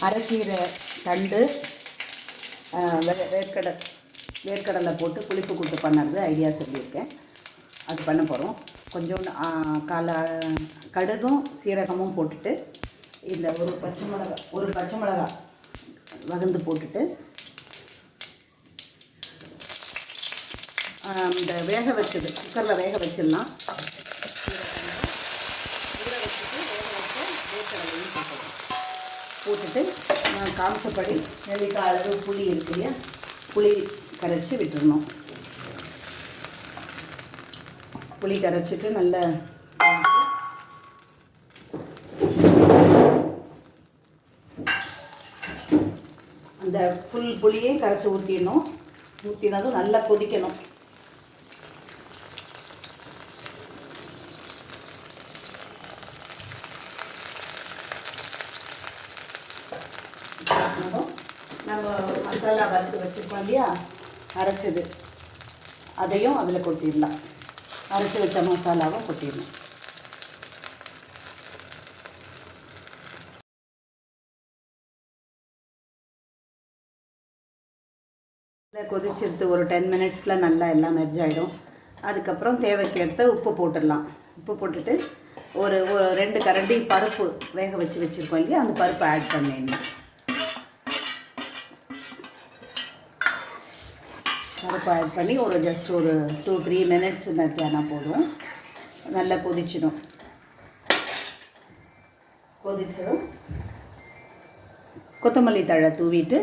அரைக்கீரை தண்டு வேர்க்கடலை போட்டு புளிப்பு கூட்டு பண்ணுறது ஐடியா சொல்லியிருக்கேன். அது பண்ண போகிறோம். கொஞ்சோண்டு கடுகும் சீரகமும் போட்டுட்டு இந்த ஒரு பச்சை மிளகா வகுந்து போட்டுட்டு இந்த வேக வச்சது குக்கரில் வேக வச்சிடலாம். ஊற வச்சுட்டு வேக வச்சு வேர்க்கடலையும் போட்டுட்டு காமிச்சப்படி நெல்லிக்காய் அளவு புளி இருக்கு இல்லையா, புளி கரைச்சி விட்டுடணும். புளி கரைச்சிட்டு நல்லா அந்த ஃபுல் புளியே கரைச்சி ஊற்றிடணும். ஊற்றினதும் நல்லா கொதிக்கணும். நம்ம மசாலா வறுத்து வச்சுருக்கோம் இல்லையா, அரைச்சது அதையும் அதில் கொட்டிடலாம். அரைச்சி வச்ச மசாலாவை கொட்டிடணும். கொதிச்செடுத்து ஒரு 10 மினிட்ஸில் நல்லா எல்லாம் மெர்ஜ் ஆகிடும். அதுக்கப்புறம் தேவைக்கேற்ற உப்பு போட்டுடலாம். உப்பு போட்டுட்டு ஒரு 2 கரண்டி பருப்பு வேக வச்சுருக்கோம் இல்லையா, அந்த பருப்பை ஆட் பண்ணிடணும். பருப்பு ஆட் பண்ணி ஜஸ்ட் ஒரு 2-3 மினிட்ஸ் மெர்ஜானா போதும். நல்லா கொதிச்சிடும். கொதிச்சதும் கொத்தமல்லி தழை தூவிட்டு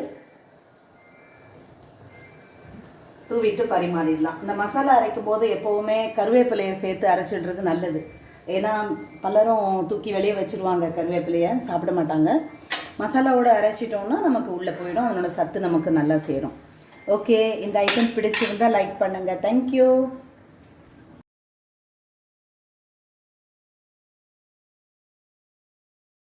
பரிமாறிடலாம். இந்த மசாலா அரைக்கும் போது எப்போவுமே கருவேப்பிலையை சேர்த்து அரைச்சிடுறது நல்லது. ஏன்னா பலரும் தூக்கி வெளியே வச்சுருவாங்க, கருவேப்பிலையை சாப்பிட மாட்டாங்க. மசாலாவோடு அரைச்சிட்டோம்னா நமக்கு உள்ளே போயிடும், அதனோட சத்து நமக்கு நல்லா சேரும். ஓகே, இந்த ஐட்டம் பிடிச்சிருந்தால் லைக் பண்ணுங்கள். தேங்க்யூ.